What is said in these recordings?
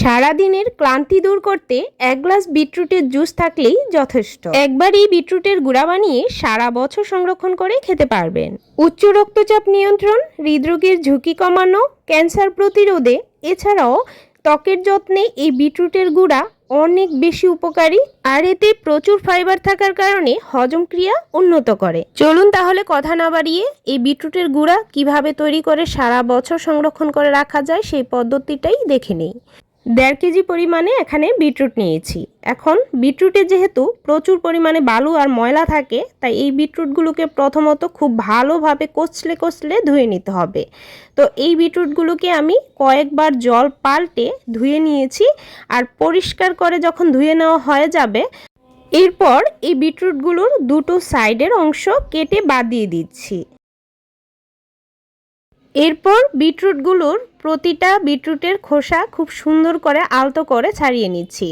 সারাদিনের ক্লান্তি দূর করতে এক গ্লাস বিটরুটের জুস থাকলেই যথেষ্ট। একবারই বিটরুটের গুঁড়া বানিয়ে সারা বছর সংরক্ষণ করে খেতে পারবেন। উচ্চ রক্তচাপ নিয়ন্ত্রণ, হৃদরোগের ঝুঁকি কমানো, ক্যান্সার প্রতিরোধে, এছাড়াও ত্বকের যত্নে এই বিটরুটের গুঁড়া অনেক বেশি উপকারী। আর এতে প্রচুর ফাইবার থাকার কারণে হজম ক্রিয়া উন্নত করে। চলুন তাহলে কথা না বাড়িয়ে এই বিটরুটের গুঁড়া কিভাবে তৈরি করে সারা বছর সংরক্ষণ করে রাখা যায় সেই পদ্ধতিটাই দেখে নেই। 1.5 কেজি পরিমাণে এখানে বিটরুট নিয়েছি। এখন বিটরুটে যেহেতু প্রচুর পরিমাণে বালু আর ময়লা থাকে, তাই এই বিটরুটগুলোকে প্রথমত খুব ভালোভাবে কচলে ধুয়ে নিতে হবে। তো এই বিটরুটগুলোকে আমি কয়েকবার জল পাল্টে ধুয়ে নিয়েছি। আর পরিষ্কার করে যখন ধুয়ে নেওয়া হয়ে যাবে, এরপর এই বিটরুটগুলোর দুটো সাইডের অংশ কেটে বাদ দিয়ে দিচ্ছি। এরপর বিটরুটগুলোর প্রতিটা বিটরুটের খোসা খুব সুন্দর করে আলতো করে ছাড়িয়ে নিচ্ছি।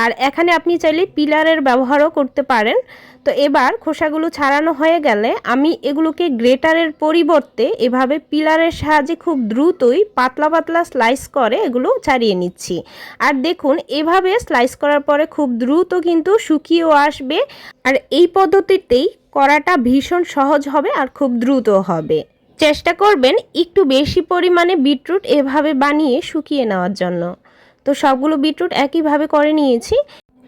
আর এখানে আপনি চাইলে পিলারের ব্যবহারও করতে পারেন। তো এবার খোসাগুলো ছাড়ানো হয়ে গেলে আমি এগুলোকে গ্রেটারের পরিবর্তে এভাবে পিলারের সাহায্যে খুব দ্রুতই পাতলা পাতলা স্লাইস করে এগুলো ছাড়িয়ে নিচ্ছি। আর দেখুন, এভাবে স্লাইস করার পরে খুব দ্রুত কিন্তু শুকিয়েও আসবে। আর এই পদ্ধতিতেই করাটা ভীষণ সহজ হবে আর খুব দ্রুত হবে। চেষ্টা করবেন একটু বেশি পরিমাণে বিটরুট এভাবে বানিয়ে শুকিয়ে নেওয়ার জন্য। তো সবগুলো বিটরুট একইভাবে করে নিয়েছি।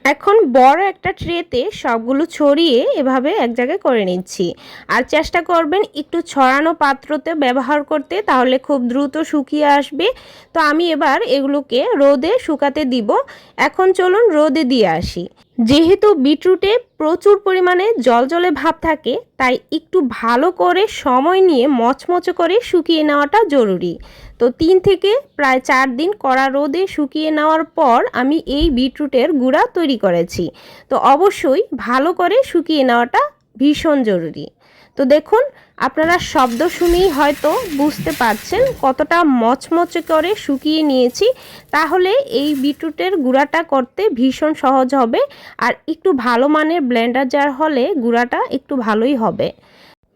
এখন বড় একটা ট্রেতে সবগুলো ছড়িয়ে এভাবে এক জায়গায় করে নিচ্ছি। আর চেষ্টা করবেন একটু ছড়ানো পাত্রতে ব্যবহার করতে, তাহলে খুব দ্রুত শুকিয়ে আসবে। তো আমি এবার এগুলোকে রোদে শুকাতে দিব। এখন চলুন রোদে দিয়ে আসি। যেহেতু বিটরুটে প্রচুর পরিমাণে জলজলে ভাব থাকে, তাই একটু ভালো করে সময় নিয়ে মচমচে করে শুকিয়ে নেওয়াটা জরুরি। তো 3 থেকে প্রায় 4 দিন কড়া রোদে শুকিয়ে নেওয়ার পর আমি এই বিটরুটের গুঁড়া তৈরি করেছি। তো অবশ্যই ভালো করে শুকিয়ে নেওয়াটা ভীষণ জরুরি। তো দেখুন, আপনারা শব্দ শুনেই হয়তো বুঝতে পারছেন কতটা মচমচে করে শুকিয়ে নিয়েছি। তাহলে এই বিটরুটের গুঁড়াটা করতে ভীষণ সহজ হবে। আর একটু ভালো মানের ব্লেন্ডার জার হলে গুঁড়াটা একটু ভালোই হবে।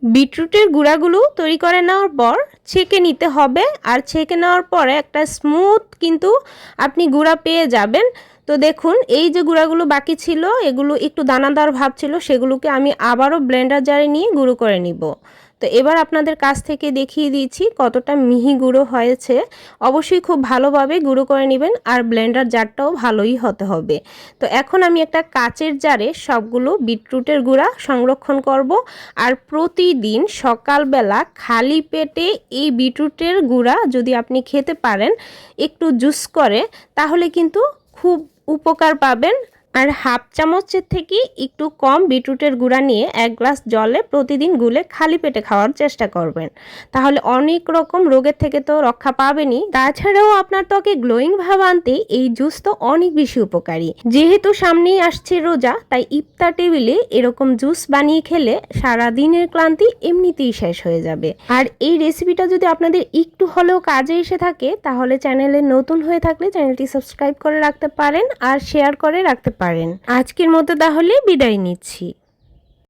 বিটরুটের গুঁড়াগুলো তৈরি করে নেওয়ার পর ছেঁকে নিতে হবে। আর ছেঁকে নেওয়ার পরে একটা স্মুথ কিন্তু আপনি গুঁড়া পেয়ে যাবেন। তো দেখুন, এই যে গুঁড়াগুলো বাকি ছিল, এগুলো একটু দানাদার ভাব ছিল, সেগুলোকে আমি আবারও ব্লেন্ডার জারে নিয়ে গুঁড়ো করে নিব। তো এবার আপনাদের কাছ থেকে দেখিয়ে দিয়েছি কতটা মিহি গুঁড়ো হয়েছে। অবশ্যই খুব ভালোভাবে গুঁড়ো করে নেবেন, আর ব্লেন্ডার জারটাও ভালোই হতে হবে। তো এখন আমি একটা কাচের জারে সবগুলো বিটরুটের গুঁড়া সংরক্ষণ করব। আর প্রতিদিন সকালবেলা খালি পেটে এই বিটরুটের গুঁড়া যদি আপনি খেতে পারেন একটু জুস করে, তাহলে কিন্তু খুব উপকার পাবেন। আর হাফ চামচের থেকে একটু কম বিটরুটের গুঁড়া নিয়ে 1 গ্লাস জলে প্রতিদিন গুলে খালি পেটে খাওয়ার চেষ্টা করবেন। তাহলে অনেক রকম রোগের থেকে তো রক্ষা পাবেনই, তাছাড়াও আপনার ত্বকে গ্লোয়িং ভাব আনতে এই জুস তো অনেক বেশি উপকারী। যেহেতু সামনেই আসছে রোজা, তাই ইফতার টেবিলে এরকম জুস বানিয়ে খেলে সারা দিনের ক্লান্তি এমনিতেই শেষ হয়ে যাবে। আর এই রেসিপিটা যদি আপনাদের একটু হলেও কাজে এসে থাকে, তাহলে চ্যানেলে নতুন হয়ে থাকলে চ্যানেলটি সাবস্ক্রাইব করে রাখতে পারেন আর শেয়ার করে রাখতে পারেন। আজকের মতো তাহলে বিদায় নিচ্ছি।